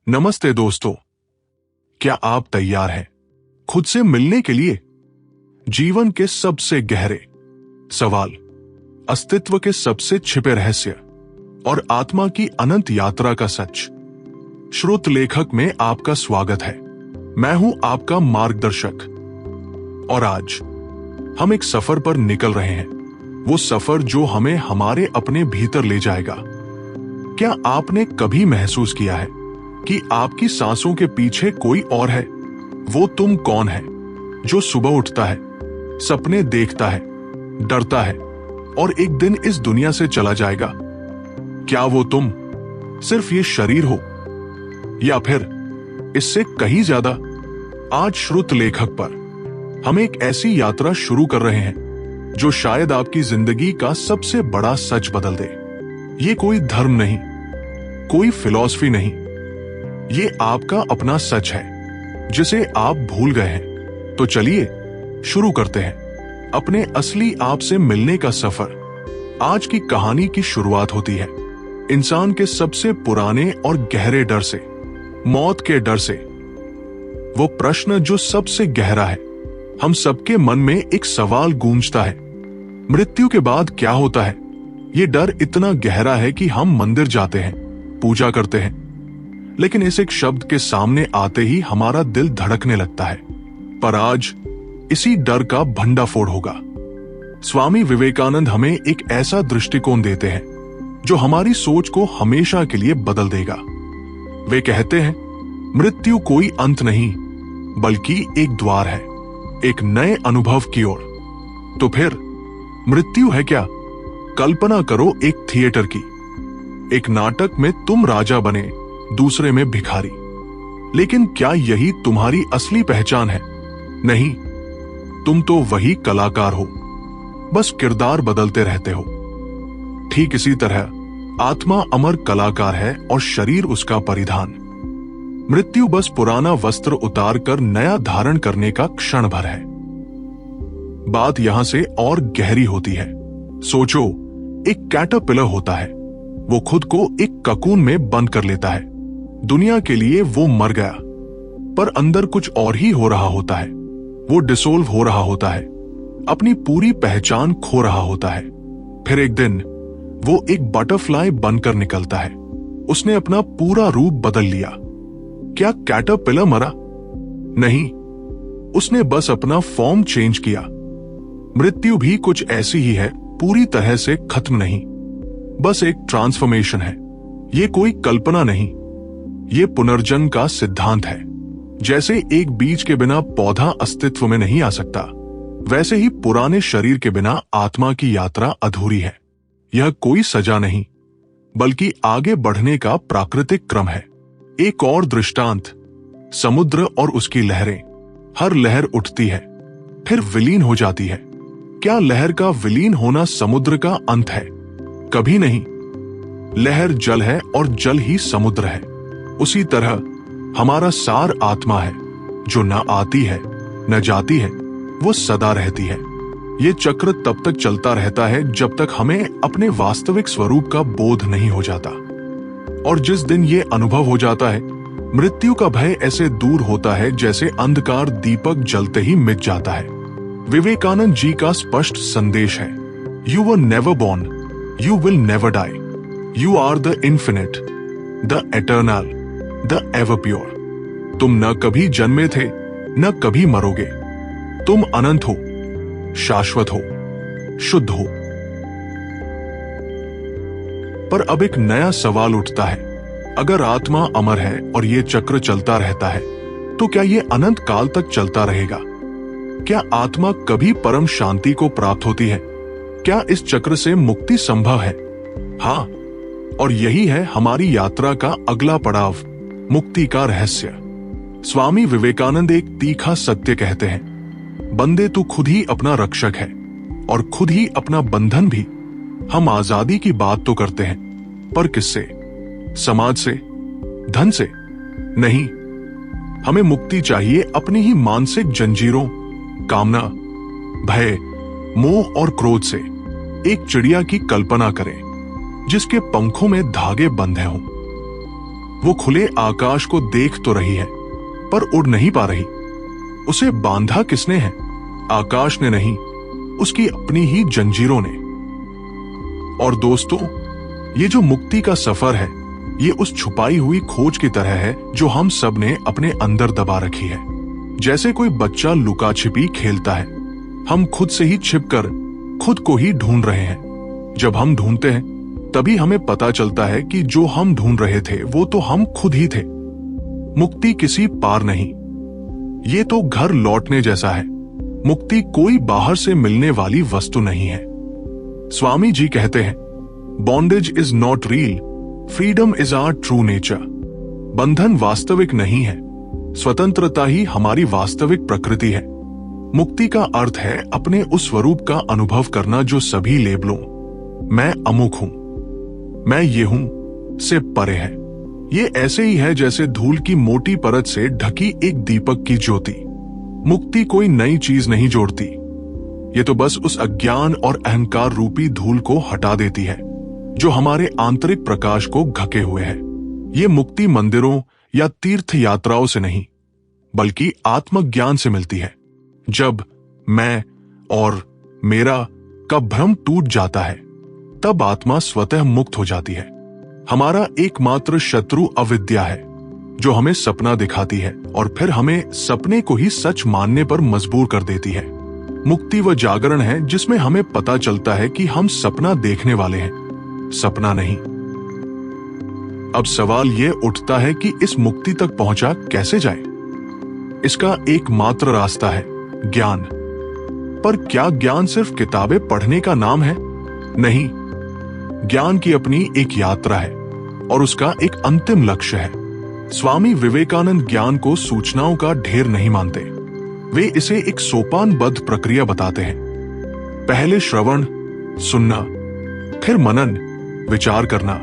नमस्ते दोस्तों, क्या आप तैयार हैं खुद से मिलने के लिए? जीवन के सबसे गहरे सवाल, अस्तित्व के सबसे छिपे रहस्य और आत्मा की अनंत यात्रा का सच। श्रुत लेखक में आपका स्वागत है। मैं हूं आपका मार्गदर्शक और आज हम एक सफर पर निकल रहे हैं। वो सफर जो हमें हमारे अपने भीतर ले जाएगा। क्या आपने कभी महसूस किया है कि आपकी सांसों के पीछे कोई और है? वो तुम कौन है जो सुबह उठता है, सपने देखता है, डरता है और एक दिन इस दुनिया से चला जाएगा? क्या वो तुम सिर्फ ये शरीर हो या फिर इससे कहीं ज्यादा? आज श्रुत लेखक पर हम एक ऐसी यात्रा शुरू कर रहे हैं जो शायद आपकी जिंदगी का सबसे बड़ा सच बदल दे। ये कोई धर्म नहीं, कोई फिलॉसफी नहीं, ये आपका अपना सच है जिसे आप भूल गए हैं। तो चलिए शुरू करते हैं अपने असली आप से मिलने का सफर। आज की कहानी की शुरुआत होती है इंसान के सबसे पुराने और गहरे डर से, मौत के डर से। वो प्रश्न जो सबसे गहरा है। हम सबके मन में एक सवाल गूंजता है, मृत्यु के बाद क्या होता है? ये डर इतना गहरा है कि हम मंदिर जाते हैं, पूजा करते हैं, लेकिन इस एक शब्द के सामने आते ही हमारा दिल धड़कने लगता है। पर आज इसी डर का भंडाफोड़ होगा। स्वामी विवेकानंद हमें एक ऐसा दृष्टिकोण देते हैं जो हमारी सोच को हमेशा के लिए बदल देगा। वे कहते हैं, मृत्यु कोई अंत नहीं बल्कि एक द्वार है, एक नए अनुभव की ओर। तो फिर मृत्यु है क्या? कल्पना करो एक थिएटर की। एक नाटक में तुम राजा बने, दूसरे में भिखारी। लेकिन क्या यही तुम्हारी असली पहचान है? नहीं, तुम तो वही कलाकार हो, बस किरदार बदलते रहते हो। ठीक इसी तरह आत्मा अमर कलाकार है और शरीर उसका परिधान। मृत्यु बस पुराना वस्त्र उतार कर नया धारण करने का क्षण भर है। बात यहां से और गहरी होती है। सोचो, एक कैटरपिलर होता है। वो खुद को एक ककून में बंद कर लेता है। दुनिया के लिए वो मर गया, पर अंदर कुछ और ही हो रहा होता है। वो डिसोल्व हो रहा होता है, अपनी पूरी पहचान खो रहा होता है। फिर एक दिन वो एक बटरफ्लाई बनकर निकलता है। उसने अपना पूरा रूप बदल लिया। क्या कैटरपिलर मरा? नहीं, उसने बस अपना फॉर्म चेंज किया। मृत्यु भी कुछ ऐसी ही है, पूरी तरह से खत्म नहीं, बस एक ट्रांसफॉर्मेशन है। ये कोई कल्पना नहीं, ये पुनर्जन्म का सिद्धांत है। जैसे एक बीज के बिना पौधा अस्तित्व में नहीं आ सकता, वैसे ही पुराने शरीर के बिना आत्मा की यात्रा अधूरी है। यह कोई सजा नहीं, बल्कि आगे बढ़ने का प्राकृतिक क्रम है। एक और दृष्टांत, समुद्र और उसकी लहरें। हर लहर उठती है, फिर विलीन हो जाती है। क्या लहर का विलीन होना समुद्र का अंत है? कभी नहीं। लहर जल है और जल ही समुद्र है। उसी तरह हमारा सार आत्मा है, जो न आती है न जाती है, वो सदा रहती है। ये चक्र तब तक चलता रहता है जब तक हमें अपने वास्तविक स्वरूप का बोध नहीं हो जाता। और जिस दिन ये अनुभव हो जाता है, मृत्यु का भय ऐसे दूर होता है जैसे अंधकार दीपक जलते ही मिट जाता है। विवेकानंद जी का स्पष्ट संदेश है, you were never born, you will never die. You are the infinite, the eternal, the ever pure. तुम न कभी जन्मे थे, न कभी मरोगे। तुम अनंत हो, शाश्वत हो, शुद्ध हो। पर अब एक नया सवाल उठता है, अगर आत्मा अमर है और ये चक्र चलता रहता है, तो क्या ये अनंत काल तक चलता रहेगा? क्या आत्मा कभी परम शांति को प्राप्त होती है? क्या इस चक्र से मुक्ति संभव है? हाँ, और यही है हमारी यात्रा का अगला पड़ाव, मुक्ति का रहस्य। स्वामी विवेकानंद एक तीखा सत्य कहते हैं, बंदे तू खुद ही अपना रक्षक है और खुद ही अपना बंधन भी। हम आजादी की बात तो करते हैं, पर किससे? समाज से? धन से? नहीं, हमें मुक्ति चाहिए अपनी ही मानसिक जंजीरों, कामना, भय, मोह और क्रोध से। एक चिड़िया की कल्पना करें जिसके पंखों में धागे बंधे हों। वो खुले आकाश को देख तो रही है पर उड़ नहीं पा रही। उसे बांधा किसने है? आकाश ने नहीं, उसकी अपनी ही जंजीरों ने। और दोस्तों, ये जो मुक्ति का सफर है, ये उस छुपाई हुई खोज की तरह है जो हम सब ने अपने अंदर दबा रखी है। जैसे कोई बच्चा लुका छिपी खेलता है, हम खुद से ही छिपकर खुद को ही ढूंढ रहे हैं। जब हम ढूंढते हैं तभी हमें पता चलता है कि जो हम ढूंढ रहे थे वो तो हम खुद ही थे। मुक्ति किसी पार नहीं, ये तो घर लौटने जैसा है। मुक्ति कोई बाहर से मिलने वाली वस्तु नहीं है। स्वामी जी कहते हैं, bondage is not real, freedom is our true nature. बंधन वास्तविक नहीं है, स्वतंत्रता ही हमारी वास्तविक प्रकृति है। मुक्ति का अर्थ है अपने उस स्वरूप का अनुभव करना जो सभी लेबलों, मैं अमुक हूं, मैं ये हूं, से परे है। ये ऐसे ही है जैसे धूल की मोटी परत से ढकी एक दीपक की ज्योति। मुक्ति कोई नई चीज नहीं जोड़ती, ये तो बस उस अज्ञान और अहंकार रूपी धूल को हटा देती है जो हमारे आंतरिक प्रकाश को ढके हुए है। ये मुक्ति मंदिरों या तीर्थ यात्राओं से नहीं, बल्कि आत्मज्ञान से मिलती है। जब मैं और मेरा का भ्रम टूट जाता है, तब आत्मा स्वतः मुक्त हो जाती है। हमारा एकमात्र शत्रु अविद्या है, जो हमें सपना दिखाती है और फिर हमें सपने को ही सच मानने पर मजबूर कर देती है। मुक्ति वह जागरण है जिसमें हमें पता चलता है कि हम सपना देखने वाले हैं, सपना नहीं। अब सवाल यह उठता है कि इस मुक्ति तक पहुंचा कैसे जाए? इसका एकमात्र रास्ता है ज्ञान। पर क्या ज्ञान सिर्फ किताबें पढ़ने का नाम है? नहीं, ज्ञान की अपनी एक यात्रा है और उसका एक अंतिम लक्ष्य है। स्वामी विवेकानंद ज्ञान को सूचनाओं का ढेर नहीं मानते, वे इसे एक सोपानबद्ध प्रक्रिया बताते हैं। पहले श्रवण, सुनना, फिर मनन, विचार करना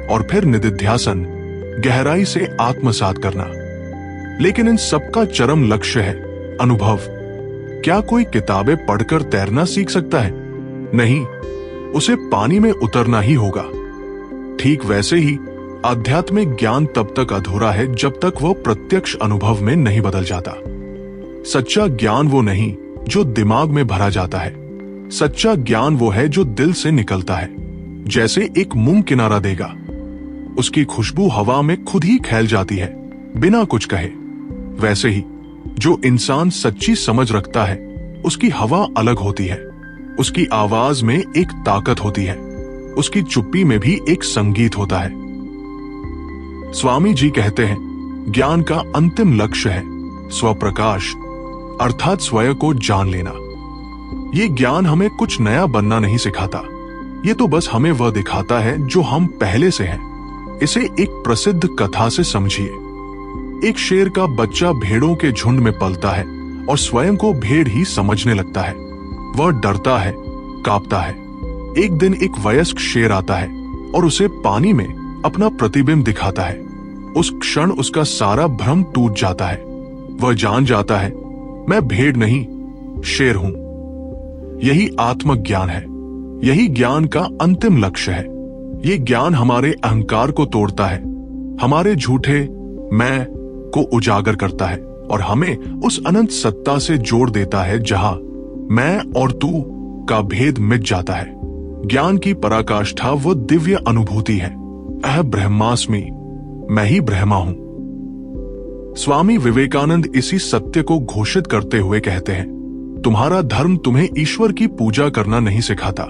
और फिर निदिध्यासन, गहराई से आत्मसात करना। लेकिन इन सबका चरम लक्ष्य है अनुभव। क्या कोई किताबें पढ़कर तैरना सीख सकता है? नहीं, उसे पानी में उतरना ही होगा। ठीक वैसे ही आध्यात्मिक ज्ञान तब तक अधूरा है जब तक वह प्रत्यक्ष अनुभव में नहीं बदल जाता। सच्चा ज्ञान वो नहीं जो दिमाग में भरा जाता है, सच्चा ज्ञान वो है जो दिल से निकलता है। जैसे एक मूंग किनारा देगा, उसकी खुशबू हवा में खुद ही फैल जाती है बिना कुछ कहे। वैसे ही जो इंसान सच्ची समझ रखता है, उसकी हवा अलग होती है, उसकी आवाज में एक ताकत होती है, उसकी चुप्पी में भी एक संगीत होता है। स्वामी जी कहते हैं, ज्ञान का अंतिम लक्ष्य है स्वप्रकाश, अर्थात स्वयं को जान लेना। ये ज्ञान हमें कुछ नया बनना नहीं सिखाता, ये तो बस हमें वह दिखाता है जो हम पहले से हैं। इसे एक प्रसिद्ध कथा से समझिए। एक शेर का बच्चा भेड़ों के झुंड में पलता है और स्वयं को भेड़ ही समझने लगता है। वह डरता है, कांपता है। एक दिन एक वयस्क शेर आता है और उसे पानी में अपना प्रतिबिंब दिखाता है। उस क्षण उसका सारा भ्रम टूट जाता है। वह जान जाता है, मैं भेड़ नहीं, शेर हूं। यही आत्मज्ञान है, यही ज्ञान का अंतिम लक्ष्य है। ये ज्ञान हमारे अहंकार को तोड़ता है, हमारे झूठे मैं को उजागर करता है और हमें उस अनंत सत्ता से जोड़ देता है जहां मैं और तू का भेद मिट जाता है। ज्ञान की पराकाष्ठा वो दिव्य अनुभूति है, अह ब्रह्मास्मि, मैं ही ब्रह्मा हूं। स्वामी विवेकानंद इसी सत्य को घोषित करते हुए कहते हैं, तुम्हारा धर्म तुम्हें ईश्वर की पूजा करना नहीं सिखाता,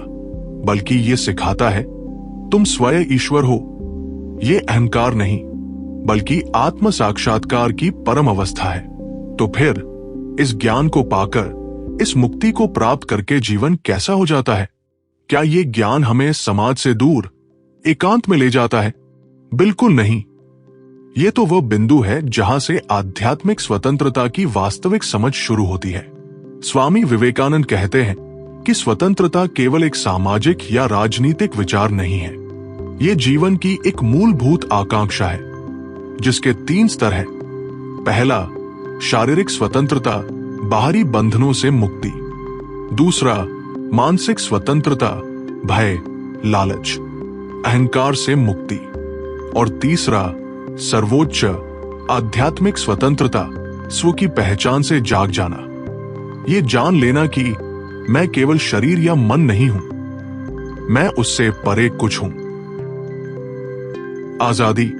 बल्कि ये सिखाता है तुम स्वयं ईश्वर हो। ये अहंकार नहीं, बल्कि आत्म साक्षात्कार की परम अवस्था है। तो फिर इस ज्ञान को पाकर, इस मुक्ति को प्राप्त करके जीवन कैसा हो जाता है? क्या ये ज्ञान हमें समाज से दूर एकांत में ले जाता है? बिल्कुल नहीं। ये तो वह बिंदु है जहां से आध्यात्मिक स्वतंत्रता की वास्तविक समझ शुरू होती है। स्वामी विवेकानंद कहते हैं कि स्वतंत्रता केवल एक सामाजिक या राजनीतिक विचार नहीं है, ये जीवन की एक मूलभूत आकांक्षा है जिसके 3 स्तर हैं। पहला, शारीरिक स्वतंत्रता, बाहरी बंधनों से मुक्ति। दूसरा, मानसिक स्वतंत्रता, भय, लालच, अहंकार से मुक्ति। और तीसरा, सर्वोच्च आध्यात्मिक स्वतंत्रता, स्व की पहचान से जाग जाना। ये जान लेना कि मैं केवल शरीर या मन नहीं हूं, मैं उससे परे कुछ हूं। आजादी,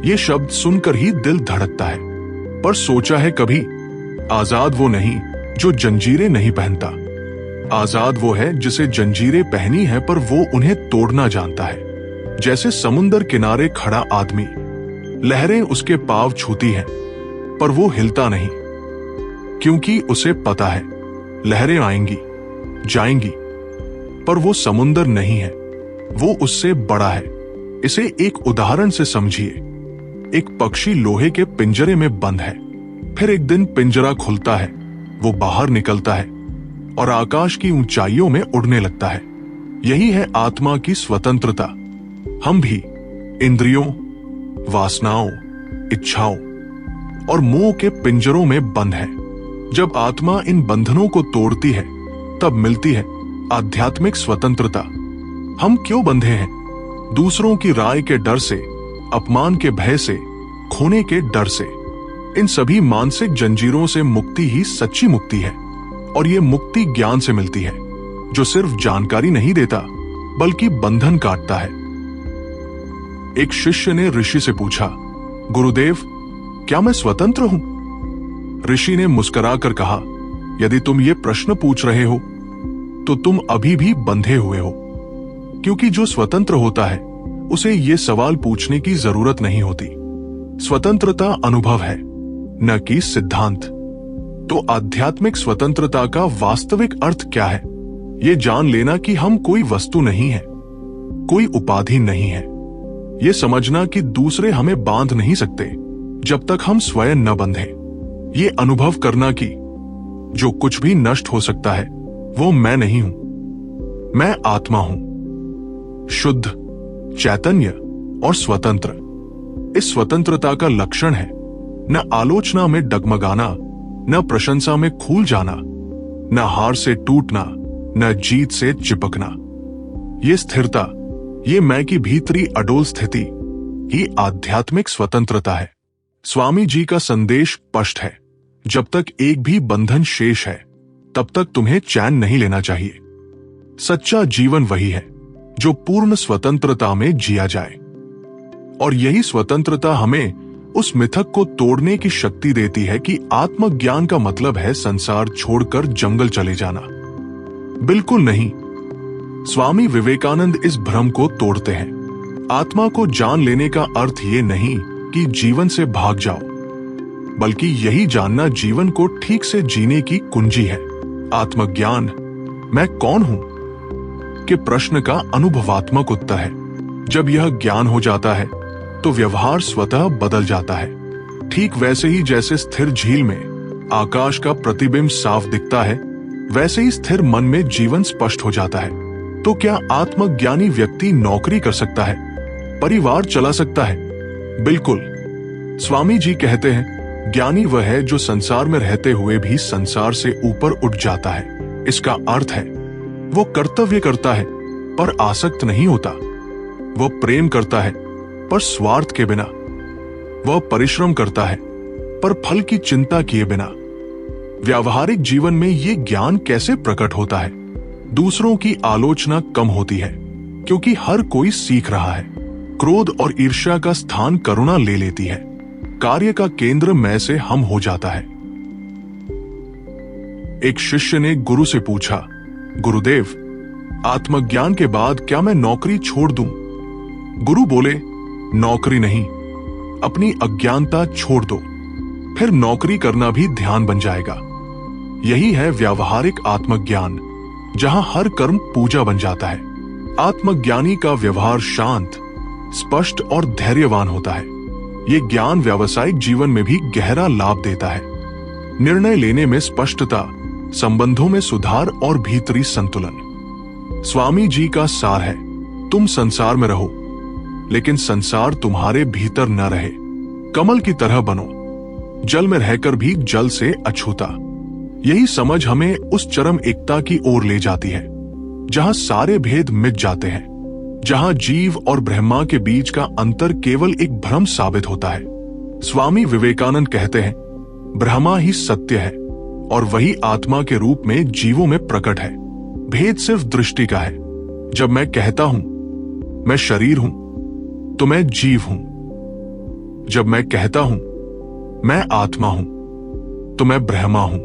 ये शब्द सुनकर ही दिल धड़कता है, पर सोचा है कभी, आजाद वो नहीं जो जंजीरें नहीं पहनता। आजाद वो है जिसे जंजीरें पहनी है पर वो उन्हें तोड़ना जानता है। जैसे समुंदर किनारे खड़ा आदमी, लहरें उसके पांव छूती हैं पर वो हिलता नहीं, क्योंकि उसे पता है लहरें आएंगी जाएंगी, पर वो समुंदर नहीं है, वो उससे बड़ा है। इसे एक उदाहरण से समझिए। एक पक्षी लोहे के पिंजरे में बंद है, फिर एक दिन पिंजरा खुलता है, वो बाहर निकलता है और आकाश की ऊंचाइयों में उड़ने लगता है। यही है आत्मा की स्वतंत्रता। हम भी इंद्रियों, वासनाओं, इच्छाओं और मोह के पिंजरों में बंद है। जब आत्मा इन बंधनों को तोड़ती है तब मिलती है आध्यात्मिक स्वतंत्रता। हम क्यों बंधे हैं? दूसरों की राय के डर से, अपमान के भय से, खोने के डर से। इन सभी मानसिक जंजीरों से मुक्ति ही सच्ची मुक्ति है, और ये मुक्ति ज्ञान से मिलती है, जो सिर्फ जानकारी नहीं देता बल्कि बंधन काटता है। एक शिष्य ने ऋषि से पूछा, गुरुदेव, क्या मैं स्वतंत्र हूं? ऋषि ने मुस्कुराकर कहा, यदि तुम ये प्रश्न पूछ रहे हो तो तुम अभी भी बंधे हुए हो, क्योंकि जो स्वतंत्र होता है उसे ये सवाल पूछने की जरूरत नहीं होती। स्वतंत्रता अनुभव है, न कि सिद्धांत। तो आध्यात्मिक स्वतंत्रता का वास्तविक अर्थ क्या है? ये जान लेना कि हम कोई वस्तु नहीं है, कोई उपाधि नहीं है। ये समझना कि दूसरे हमें बांध नहीं सकते जब तक हम स्वयं न बंधे। ये अनुभव करना कि जो कुछ भी नष्ट हो सकता है वो मैं नहीं हूं, मैं आत्मा हूं, शुद्ध, चैतन्य और स्वतंत्र। इस स्वतंत्रता का लक्षण है न आलोचना में डगमगाना, न प्रशंसा में खूल जाना, न हार से टूटना, न जीत से चिपकना। ये स्थिरता, ये मैं की भीतरी अडोल स्थिति ही आध्यात्मिक स्वतंत्रता है। स्वामी जी का संदेश स्पष्ट है, जब तक एक भी बंधन शेष है तब तक तुम्हें चैन नहीं लेना चाहिए। सच्चा जीवन वही है जो पूर्ण स्वतंत्रता में जिया जाए, और यही स्वतंत्रता हमें उस मिथक को तोड़ने की शक्ति देती है कि आत्मज्ञान का मतलब है संसार छोड़कर जंगल चले जाना। बिल्कुल नहीं। स्वामी विवेकानंद इस भ्रम को तोड़ते हैं। आत्मा को जान लेने का अर्थ ये नहीं कि जीवन से भाग जाओ, बल्कि यही जानना जीवन को ठीक से जीने की कुंजी है। आत्मज्ञान, मैं कौन हूं, के प्रश्न का अनुभवात्मक उत्तर है। जब यह ज्ञान हो जाता है तो व्यवहार स्वतः बदल जाता है। ठीक वैसे ही जैसे स्थिर झील में आकाश का प्रतिबिंब साफ दिखता है, वैसे ही स्थिर मन में जीवन स्पष्ट हो जाता है। तो क्या आत्मज्ञानी व्यक्ति नौकरी कर सकता है, परिवार चला सकता है? बिल्कुल। स्वामी जी कहते हैं, ज्ञानी वह है जो संसार में रहते हुए भी संसार से ऊपर उठ जाता है। इसका अर्थ है वो कर्तव्य करता है पर आसक्त नहीं होता, वह प्रेम करता है पर स्वार्थ के बिना, वह परिश्रम करता है पर फल की चिंता किए बिना। व्यावहारिक जीवन में ये ज्ञान कैसे प्रकट होता है? दूसरों की आलोचना कम होती है, क्योंकि हर कोई सीख रहा है। क्रोध और ईर्ष्या का स्थान करुणा ले लेती है। कार्य का केंद्र मैं से हम हो जाता है। एक शिष्य ने गुरु से पूछा, गुरुदेव, आत्मज्ञान के बाद क्या मैं नौकरी छोड़ दूं? गुरु बोले, नौकरी नहीं, अपनी अज्ञानता छोड़ दो, फिर नौकरी करना भी ध्यान बन जाएगा। यही है व्यावहारिक आत्मज्ञान, जहां हर कर्म पूजा बन जाता है। आत्मज्ञानी का व्यवहार शांत, स्पष्ट और धैर्यवान होता है। ये ज्ञान व्यावसायिक जीवन में भी गहरा लाभ देता है। निर्णय लेने में स्पष्टता, संबंधों में सुधार और भीतरी संतुलन। स्वामी जी का सार है, तुम संसार में रहो, लेकिन संसार तुम्हारे भीतर न रहे। कमल की तरह बनो, जल में रहकर भी जल से अछूता। यही समझ हमें उस चरम एकता की ओर ले जाती है, जहां सारे भेद मिट जाते हैं। जहां जीव और ब्रह्मा के बीच का अंतर केवल एक भ्रम साबित होता है। स्वामी विवेकानंद कहते हैं, ब्रह्मा ही सत्य है और वही आत्मा के रूप में जीवों में प्रकट है। भेद सिर्फ दृष्टि का है। जब मैं कहता हूं मैं शरीर हूं तो मैं जीव हूं। जब मैं कहता हूं मैं आत्मा हूं तो मैं ब्रह्मा हूं।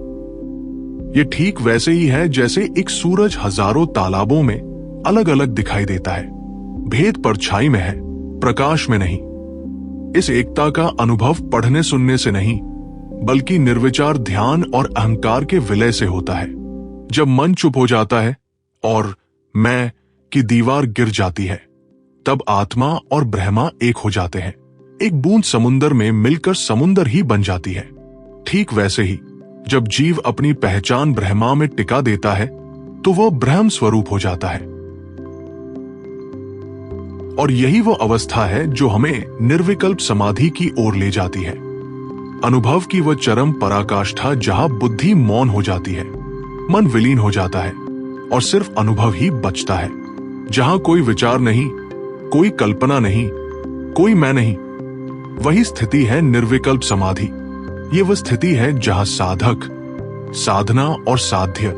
यह ठीक वैसे ही है जैसे एक सूरज हजारों तालाबों में अलग अलग दिखाई देता है। भेद परछाई में है, प्रकाश में नहीं। इस एकता का अनुभव पढ़ने सुनने से नहीं, बल्कि निर्विचार ध्यान और अहंकार के विलय से होता है। जब मन चुप हो जाता है और मैं की दीवार गिर जाती है, तब आत्मा और ब्रह्मा एक हो जाते हैं। एक बूंद समुंदर में मिलकर समुंदर ही बन जाती है। ठीक वैसे ही जब जीव अपनी पहचान ब्रह्मा में टिका देता है तो वह ब्रह्म स्वरूप हो जाता है। और यही वो अवस्था है जो हमें निर्विकल्प समाधि की ओर ले जाती है। अनुभव की वह चरम पराकाष्ठा जहां बुद्धि मौन हो जाती है, मन विलीन हो जाता है और सिर्फ अनुभव ही बचता है। जहां कोई विचार नहीं, कोई कल्पना नहीं, कोई मैं नहीं। वही स्थिति है निर्विकल्प समाधि। ये वह स्थिति है जहां साधक, साधना और साध्य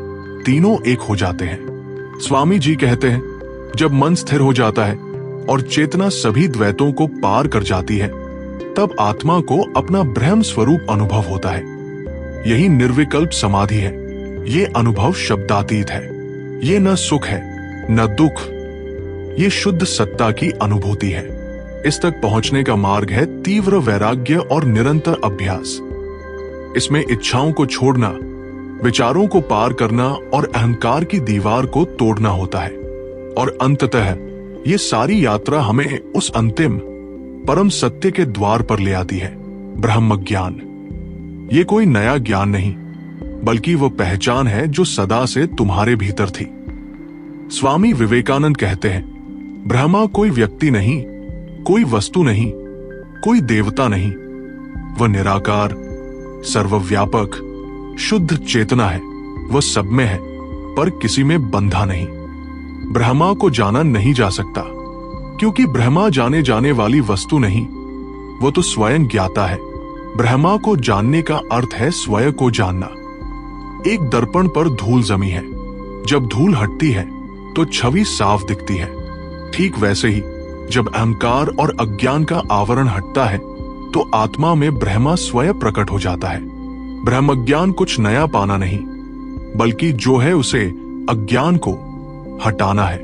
तीनों एक हो जाते हैं। स्वामी जी कहते हैं, जब मन स्थिर हो जाता है और चेतना सभी द्वैतों को पार कर जाती है, तब आत्मा को अपना ब्रह्म स्वरूप अनुभव होता है। यही निर्विकल्प समाधि है। ये अनुभव शब्दातीत है। ये न सुख है न दुख, ये शुद्ध सत्ता की अनुभूति है। इस तक पहुंचने का मार्ग है तीव्र वैराग्य और निरंतर अभ्यास। इसमें इच्छाओं को छोड़ना, विचारों को पार करना और अहंकार की दीवार को तोड़ना होता है। और अंततः ये सारी यात्रा हमें उस अंतिम परम सत्य के द्वार पर ले आती है, ब्रह्म ज्ञान। ये कोई नया ज्ञान नहीं, बल्कि वो पहचान है जो सदा से तुम्हारे भीतर थी। स्वामी विवेकानंद कहते हैं, ब्रह्मा कोई व्यक्ति नहीं, कोई वस्तु नहीं, कोई देवता नहीं। वह निराकार, सर्वव्यापक, शुद्ध चेतना है। वह सब में है, पर किसी में बंधा नहीं। ब्रह्मा को जाना नहीं जा सकता, क्योंकि ब्रह्मा जाने जाने वाली वस्तु नहीं, वो तो स्वयं ज्ञाता है। ब्रह्मा को जानने का अर्थ है स्वयं को जानना। एक दर्पण पर धूल जमी है। जब धूल हटती है तो छवि साफ दिखती है। ठीक वैसे ही जब अहंकार और अज्ञान का आवरण हटता है तो आत्मा में ब्रह्मा स्वयं प्रकट हो जाता है। ब्रह्मज्ञान कुछ नया पाना नहीं, बल्कि जो है उसे अज्ञान को हटाना है।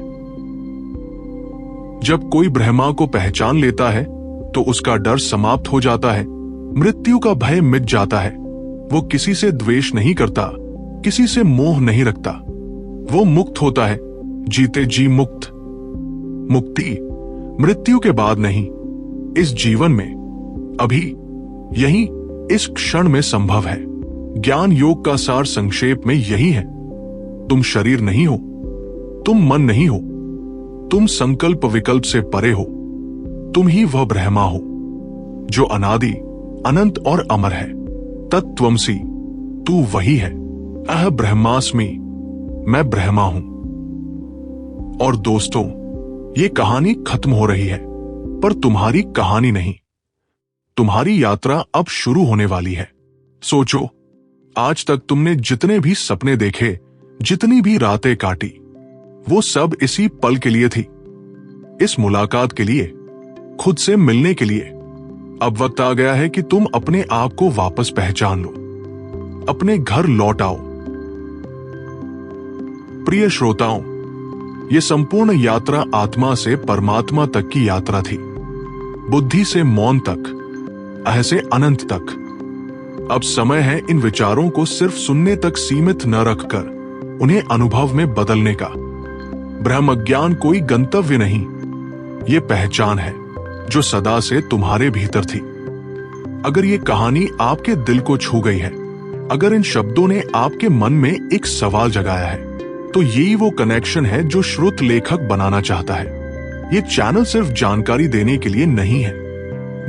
जब कोई ब्रह्मा को पहचान लेता है तो उसका डर समाप्त हो जाता है, मृत्यु का भय मिट जाता है। वो किसी से द्वेष नहीं करता, किसी से मोह नहीं रखता। वो मुक्त होता है, जीते जी मुक्त। मुक्ति मृत्यु के बाद नहीं, इस जीवन में, अभी, यही, इस क्षण में संभव है। ज्ञान योग का सार संक्षेप में यही है। तुम शरीर नहीं हो, तुम मन नहीं हो, तुम संकल्प विकल्प से परे हो। तुम ही वह ब्रह्मा हो जो अनादि, अनंत और अमर है। तत्त्वमसि, तू वही है। अह ब्रह्मास्मि, मैं ब्रह्मा हूं। और दोस्तों, ये कहानी खत्म हो रही है, पर तुम्हारी कहानी नहीं। तुम्हारी यात्रा अब शुरू होने वाली है। सोचो, आज तक तुमने जितने भी सपने देखे, जितनी भी रातें काटी, वो सब इसी पल के लिए थी। इस मुलाकात के लिए, खुद से मिलने के लिए। अब वक्त आ गया है कि तुम अपने आप को वापस पहचान लो, अपने घर लौट आओ। प्रिय श्रोताओं, ये संपूर्ण यात्रा आत्मा से परमात्मा तक की यात्रा थी। बुद्धि से मौन तक, अह से अनंत तक। अब समय है इन विचारों को सिर्फ सुनने तक सीमित न रखकर उन्हें अनुभव में बदलने का। ब्रह्म ज्ञान कोई गंतव्य नहीं, ये पहचान है जो सदा से तुम्हारे भीतर थी। अगर ये कहानी आपके दिल को छू गई है, अगर इन शब्दों ने आपके मन में एक सवाल जगाया है, तो यही वो कनेक्शन है जो श्रुत लेखक बनाना चाहता है। ये चैनल सिर्फ जानकारी देने के लिए नहीं है,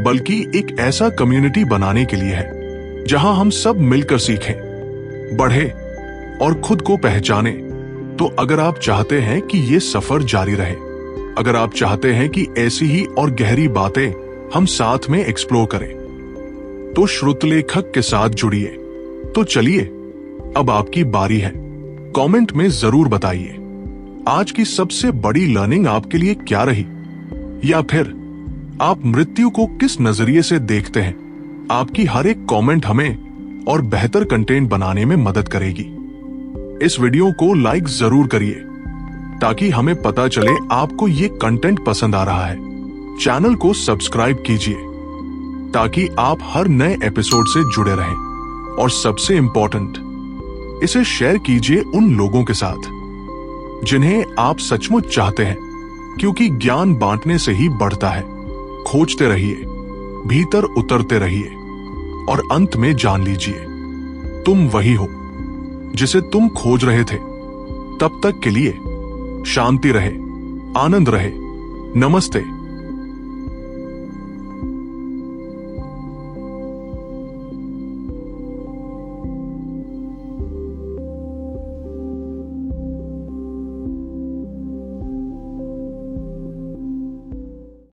बल्कि एक ऐसा कम्युनिटी बनाने के लिए है जहां हम सब मिलकर सीखें, बढ़े और खुद को पहचाने। तो अगर आप चाहते हैं कि ये सफर जारी रहे, अगर आप चाहते हैं कि ऐसी ही और गहरी बातें हम साथ में एक्सप्लोर करें, तो श्रुतलेखक के साथ जुड़िए। तो चलिए, अब आपकी बारी है। कमेंट में जरूर बताइए आज की सबसे बड़ी लर्निंग आपके लिए क्या रही, या फिर आप मृत्यु को किस नजरिए से देखते हैं। आपकी हर एक कमेंट हमें और बेहतर कंटेंट बनाने में मदद करेगी। इस वीडियो को लाइक जरूर करिए ताकि हमें पता चले आपको ये कंटेंट पसंद आ रहा है। चैनल को सब्सक्राइब कीजिए ताकि आप हर नए एपिसोड से जुड़े रहें, और सबसे इंपॉर्टेंट, इसे शेयर कीजिए उन लोगों के साथ जिन्हें आप सचमुच चाहते हैं, क्योंकि ज्ञान बांटने से ही बढ़ता है। खोजते रहिए, भीतर उतरते रहिए, और अंत में जान लीजिए तुम वही हो जिसे तुम खोज रहे थे। तब तक के लिए शांति रहे, आनंद रहे। नमस्ते।